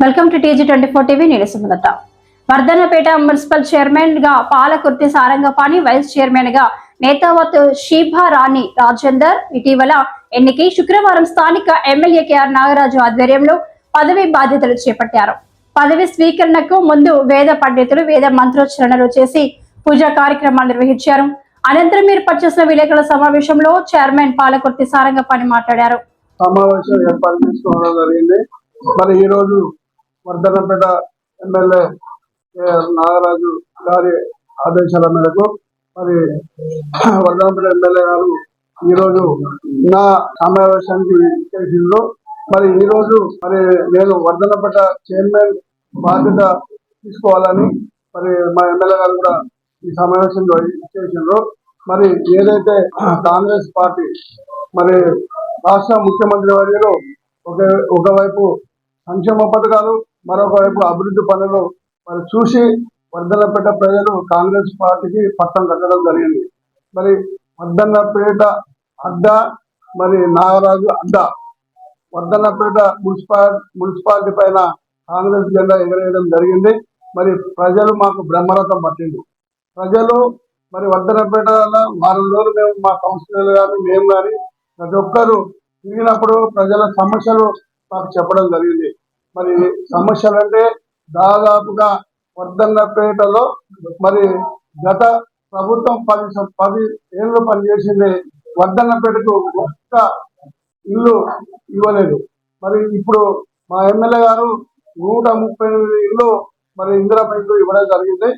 Welcome to TG24 TV. నేను Sumalatha. Wardhannapet municipal chairman గా Palakurthi Sarangapani, vice chairman గా నేతావత్ షీభా రాణి రాజేందర్ ఇటీవల ఎన్నికై శుక్రవారం స్థానిక ఎమ్మెల్యే KR నాగరాజు ఆధ్వర్యంలో పదవి బాధ్యతలు చేపట్టారు. పదవి స్వీకరణకు ముందు వేద పండితులు వేద మంత్రోచ్చరణలు చేసి పూజా కార్యక్రమాలు నిర్వహించారు. అనంతరం ఏర్పాటు చేసిన విలేకరుల సమావేశంలో చైర్మన్ పాలకుర్తి సారంగపాణి మాట్లాడారు. సమావేశం ఏర్పాటు చేసుకోవడం జరిగింది. మరి ఈ రోజు వర్ధన్నపేట ఎమ్మెల్యే నాగరాజు గారి ఆదేశాల మేరకు మరి వర్ధన్నపేట ఎమ్మెల్యే గారు ఈరోజు నా సమావేశానికి చేసిండ్రు. మరి ఈ రోజు మరి నేను వర్ధన్నపేట చైర్మన్ బాధ్యత తీసుకోవాలని మరి మా ఎమ్మెల్యే గారు కూడా ఈ సమావేశంలో చేసిండ్రు. మరి ఏదైతే కాంగ్రెస్ పార్టీ మరి రాష్ట్ర ముఖ్యమంత్రి వర్యులు ఒకవైపు సంక్షేమ పథకాలు, మరొక వైపు అభివృద్ధి పనులు మరి చూసి వర్ధన్నపేట ప్రజలు కాంగ్రెస్ పార్టీకి పట్టం కట్టడం జరిగింది. మరి వర్ధన్నపేట అడ్డా మరి నాగరాజు అడ్డా వర్ధన్నపేట మున్సిపాలిటీ పైన కాంగ్రెస్ జెండా ఎగరేయడం జరిగింది. మరి ప్రజలు మాకు బ్రహ్మరథం పట్టింది. ప్రజలు మరి వర్ధన్నపేట వారం రోజులు మేము మా కౌన్సిలర్లు కానీ మేము కానీ ప్రతి ఒక్కరు తిరిగినప్పుడు ప్రజల సమస్యలు మాకు చెప్పడం జరిగింది. మరి సమస్యలు అంటే దాదాపుగా వర్ధన్నపేటలో మరి గత ప్రభుత్వం 10 ఏళ్ళు పనిచేసింది. వర్ధన్నపేటకు ఒక్క ఇల్లు ఇవ్వలేదు. మరి ఇప్పుడు మా ఎమ్మెల్యే గారు 138 ఇల్లు మరి ఇందిరమ్మ ఇల్లు ఇవ్వడం జరిగింది.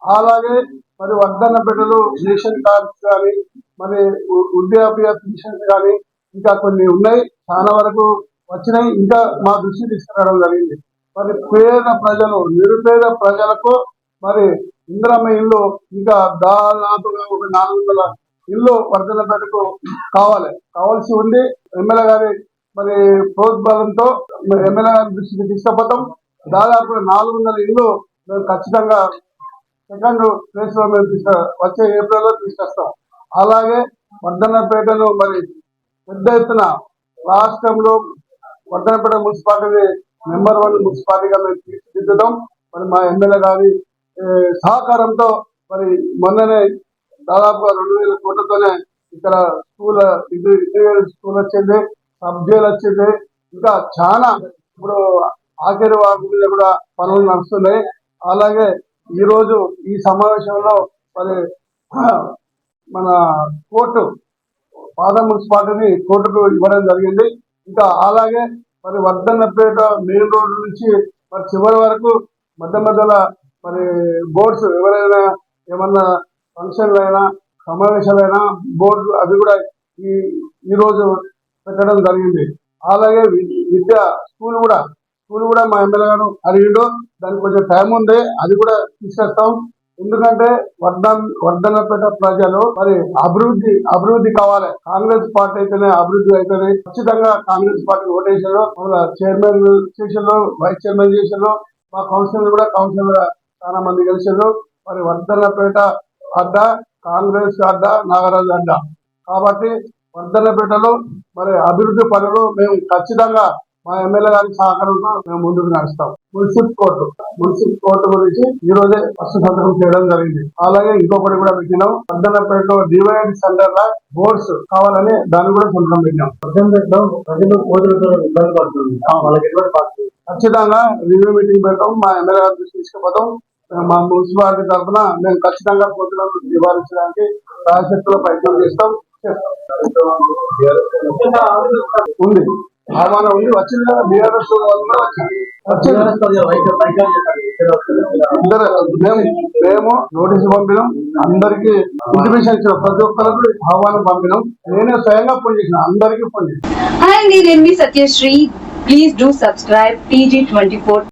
అలాగే మరి వర్ధన్నపేటలో రేషన్ కార్డ్స్ కానీ మరి వృద్ధాప్య పెన్షన్స్ కానీ ఇంకా కొన్ని ఉన్నాయి, చాలా వరకు వచ్చినాయి. ఇంకా మా దృష్టి తీసుకురావడం జరిగింది. మరి పేద ప్రజలు నిరుపేద ప్రజలకు మరి ఇందిరమ్మ ఇల్లు ఇంకా దాదాపుగా ఒక 400 ఇల్లు వర్ధన్నపేటకు కావాల్సి ఉంది. ఎమ్మెల్యే గారి మరి ప్రోద్బలంతో ఎమ్మెల్యే గారి దృష్టికి తీసుకుపోతాం. దాదాపు 400 ఇల్లు మేము ఖచ్చితంగా సెకండ్ ప్లేస్ లో మేము వచ్చే ఏప్రిల్లో తీసుకొస్తాం. అలాగే వర్ధన్నపేటను మరి పెద్ద ఎత్తున రాష్ట్రంలో వర్ధన్నపేట మున్సిపాలిటీ నెంబర్ 1 మున్సిపాలిటీగా మేము తీర్చిదిద్దుతాం. మరి మా ఎమ్మెల్యే గారి సహకారంతో మరి మొన్ననే దాదాపుగా 2000 కోట్లతోనే ఇక్కడ ఇంటిగ్రేటెడ్ స్కూల్ వచ్చింది, సబ్ జైల్ వచ్చింది. ఇంకా చాలా ఇప్పుడు ఆఖరి వాటి మీద కూడా పనులు నడుస్తున్నాయి. అలాగే ఈ రోజు ఈ సమావేశంలో మరి మన కోర్టు పాద మున్సిపాలిటీని కోర్టుకు ఇవ్వడం జరిగింది. ఇంకా అలాగే మరి వర్ధన్నపేట మెయిన్ రోడ్ నుంచి మరి చివరి వరకు మధ్యలో మరి బోర్డ్స్ ఎవరైనా ఏమన్నా ఫంక్షన్లు అయినా సమావేశాలైనా బోర్డు అవి కూడా ఈ రోజు పెట్టడం జరిగింది. అలాగే విద్యా స్కూల్ కూడా మా ఎమ్మెల్యే గారు అడిగిండు. దానికి కొంచెం టైం ఉంది, అది కూడా తీసుకొస్తాం. ఎందుకంటే వర్ధన్నపేట ప్రజలు మరి అభివృద్ధి కావాలి. కాంగ్రెస్ పార్టీ అయితేనే అభివృద్ధి అయితేనే ఖచ్చితంగా కాంగ్రెస్ పార్టీ ఓటేసారు. చైర్మన్ చేసారు, వైస్ చైర్మన్ చేసారు, మా కౌన్సిలర్ కూడా చాలా మంది గెలిచారు. మరి వర్ధన్నపేట అడ్డా కాంగ్రెస్ అడ్డా నాగరాజు అడ్డా కాబట్టి వర్ధన్నపేటలో మరి అభివృద్ధి పనులు మేము ఖచ్చితంగా మా ఎమ్మెల్యే గారి సహకారంతో మేము ముందుకు నడుస్తాం. మున్సిపల్ కోర్టు గురించి ఈ రోజే ఫస్ట్ సంతకం చేయడం జరిగింది. అలాగే ఇంకొకటి కూడా పెట్టినాం. వర్ధన్నపేటలో డివైడ్ సెంటర్ లా బోర్డ్స్ కావాలని దాన్ని కూడా సంతకం పెట్టినాం. ప్రజలు కోతులతో ఇబ్బంది పడుతుంది, వాళ్ళకి ఎటువంటి పడుతుంది. ఖచ్చితంగా రివ్యూ మీటింగ్ పెడతాం. మా ఎమ్మెల్యే గారి దృష్టి తీసుకుపోతాం. మా మున్సిపాలిటీ తరఫున మేము ఖచ్చితంగా కోతులను నివారించడానికి రాజశక్తిలో ప్రయత్నం చేస్తాం. ఉంది ఆహ్వానం ఉంది, వచ్చింది కదా. బీఆర్ఎస్ మేము నోటీసు పంపినాం, అందరికి ఇంటిమేషన్ ఇచ్చిన ప్రతి ఒక్కరికి ఆహ్వానం పంపినాం. నేనే స్వయంగా ఫోన్ చేసిన అందరికి ఫోన్ చేసిన. హాయ్, నేను Satyasri. Please do subscribe TG24.